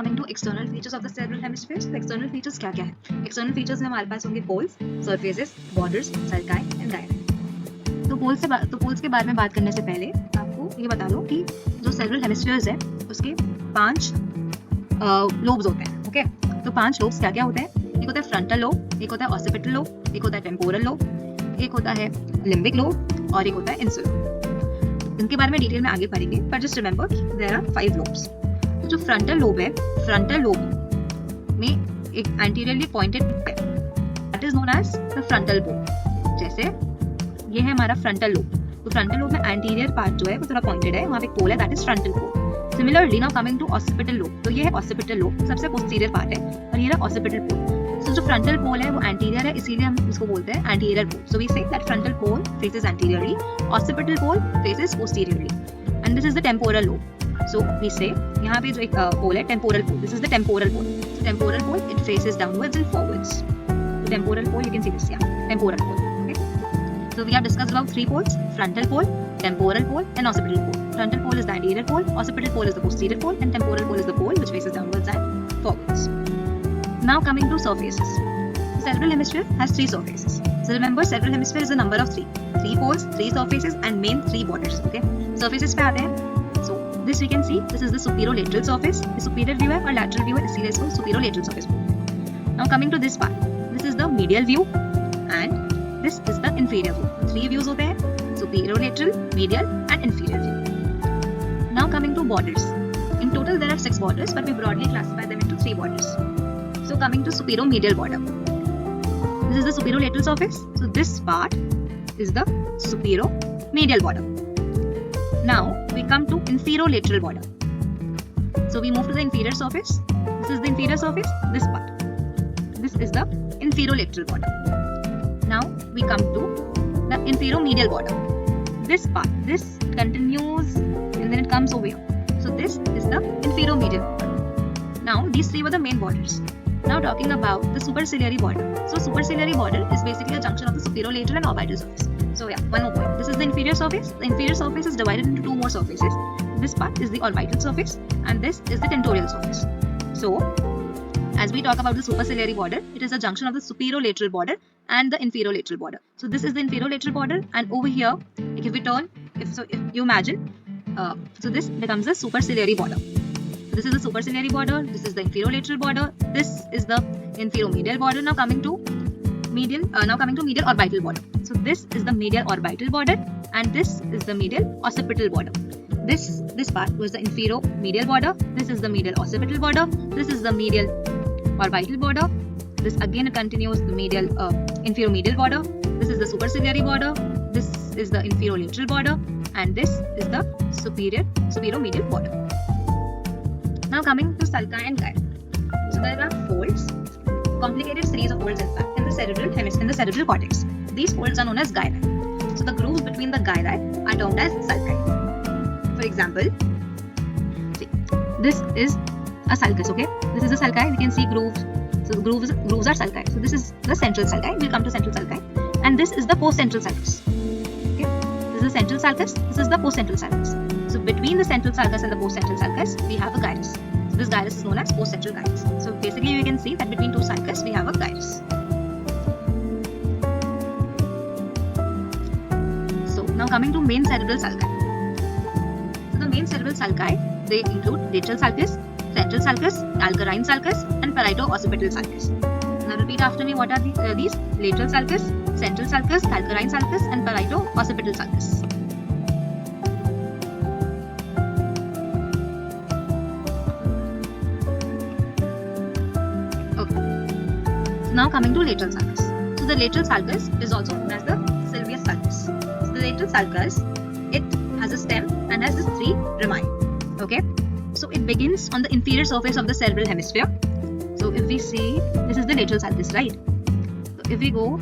Coming to external features of the cerebral hemisphere. तो external features क्या क्या है? एक्सटर्नल फीचर्स में हमारे पास होंगे poles, surfaces, borders, sulci and gyri. तो पोल्स के बारे में बात करने से पहले आपको ये बता दो कि जो सेरेब्रल हेमिस्फीयर्स है उसके 5 लोब्स होते हैं। ओके, तो 5 लोब्स क्या क्या होते हैं? एक होता है फ्रंटल लोब, एक होता है ऑसिपिटल लोब, एक होता है टेम्पोरल लोब, एक होता है लिम्बिक लोब और एक होता है इंसुलर लोब। इनके बारे में डिटेल में आगे पढ़ेंगे, पर just remember there are 5 lobes. जो फ्रंटल लोब है, फ्रंटल लोब में एक एंटीरियरली पॉइंटेड है, that is known as the frontal bone. जैसे ये है हमारा फ्रंटल लोब, तो फ्रंटल लोब में एंटीरियर पार्ट जो है वो थोड़ा पॉइंटेड है, वहाँ पे एक पोल है, that is frontal pole. Similarly now coming to occipital lobe, तो ये है ऑसिपिटल लोब, सबसे पोस्टीरियर पार्ट है, और ये रहा ऑसिपिटल पोल। तो जो फ्रंटल पोल है वो एंटीरियर है, इसीलिए हम इसको बोलते हैं anterior pole. So we say that frontal pole faces anteriorly, occipital pole faces posteriorly, and this is the temporal lobe. So we say यहाँ पे जो एक पोल है temporal pole, this is the temporal pole. So temporal pole it faces downwards and forwards. So temporal pole you can see this, yeah, temporal pole. Okay. So we have discussed about 3 poles: frontal pole, temporal pole, and occipital pole. Frontal pole is the anterior pole, occipital pole is the posterior pole, and temporal pole is the pole which faces downwards and forwards. Now coming to surfaces. The cerebral hemisphere has 3 surfaces. So remember, cerebral hemisphere is a number of 3. 3 poles, 3 surfaces, and main 3 borders. Okay. Surfaces पे आते हैं. This we can see, this is the superolateral surface, the superior view है और lateral view है, इसीलिए इसको superolateral surface बोलते हैं। Now coming to this part, this is the medial view and this is the inferior view. 3 views होते हैं, superolateral, medial and inferior view. Now coming to borders. In total there are 6 borders, but we broadly classify them into 3 borders. So coming to superomedial border. This is the superolateral surface, so this part is the superomedial border. Now we come to inferolateral border. So we move to the inferior surface. This is the inferior surface, this part. This is the inferolateral border. Now we come to the inferomedial border. This part, this continues and then it comes over here. So this is the inferomedial border. Now these 3 were the main borders. Now talking about the superciliary border. So superciliary border is basically a junction of the superolateral and orbital surface. So yeah, one more point. This is the inferior surface. The inferior surface is divided into 2 more surfaces. This part is the orbital surface and this is the tentorial surface. So as we talk about the superciliary border, it is a junction of the superolateral border and the inferolateral border. So this is the inferolateral border, and over here, if we turn, if you imagine, so this becomes the superciliary border. So this is the superciliary border. This is the inferolateral border. This is the inferomedial border. Now coming to medial orbital border. So this is the medial orbital border and this is the medial occipital border. This part was the inferomedial border. This is the medial occipital border. This is the medial orbital border. This again continues the medial inferomedial border. This is the superciliary border. This is the inferolateral border and this is the superomedial border. Now coming to sulci and gyri. So there are folds, complicated series of folds in fact, in the cerebral hemisphere, in the cerebral cortex. These folds are known as gyri. So the grooves between the gyri are termed as sulci. For example, see, this is a sulcus. Okay, this is a sulci. We can see grooves. So the grooves are sulci. So this is the central sulci. We'll come to central sulci, and this is the postcentral sulcus. Okay, this is the central sulcus. This is the postcentral sulcus. So between the central sulcus and the postcentral sulcus, we have a gyrus. So this gyrus is known as postcentral gyrus. So basically, we can see that between 2 sulcus, we have a gyrus. So now coming to main cerebral sulci. So the main cerebral sulci, they include lateral sulcus, central sulcus, alcarine sulcus, and parieto-occipital sulcus. Now repeat after me. What are these? Lateral sulcus, central sulcus, alcarine sulcus, and parieto-occipital sulcus. Okay. So now coming to lateral sulcus. So the lateral sulcus is also known as the sylvius sulcus. So the lateral sulcus, it has a stem and has 3 rami. Okay. So it begins on the inferior surface of the cerebral hemisphere. So if we see, this is the lateral sulcus, right? So if we go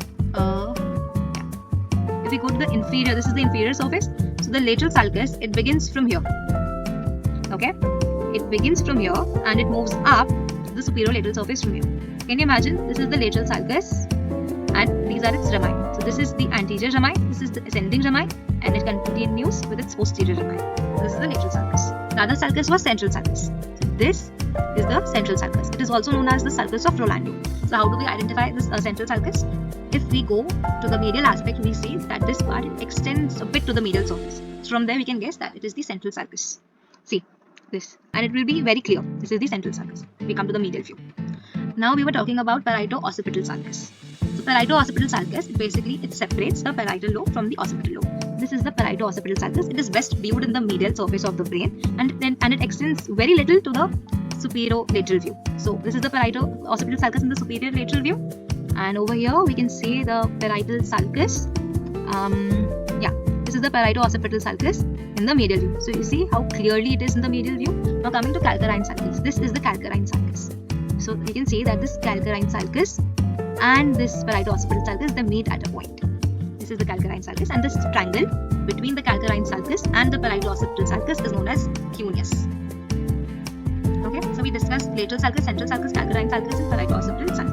to the inferior, this is the inferior surface. So the lateral sulcus, it begins from here. Okay, it begins from here and it moves up to the superolateral surface from here. Can you imagine? This is the lateral sulcus and these are its rami. So this is the anterior rami, this is the ascending rami, and it continues with its posterior rami. This is the lateral sulcus. The other sulcus was central sulcus. this is the central sulcus. It is also known as the sulcus of Rolando. So how do we identify this central sulcus? If we go to the medial aspect, we see that this part extends a bit to the medial surface. So from there we can guess that it is the central sulcus. See this, and it will be very clear. This is the central sulcus. We come to the medial view. Now we were talking about parieto-occipital sulcus. So parieto-occipital sulcus, it separates the parietal lobe from the occipital lobe. This is the parieto-occipital sulcus. It is best viewed in the medial surface of the brain, and it extends very little to the superior lateral view. So this is the parieto-occipital sulcus in the superior lateral view, and over here we can see the parietal sulcus. This is the parieto-occipital sulcus in the medial view. So you see how clearly it is in the medial view. Now coming to calcarine sulcus. This is the calcarine sulcus. So you can see that this calcarine sulcus and this parieto-occipital sulcus, they meet at a point. This is the calcarine sulcus, and this triangle between the calcarine sulcus and the parieto-occipital sulcus is known as cuneus. Okay, so we discussed lateral sulcus, central sulcus, calcarine sulcus, and parieto-occipital sulcus.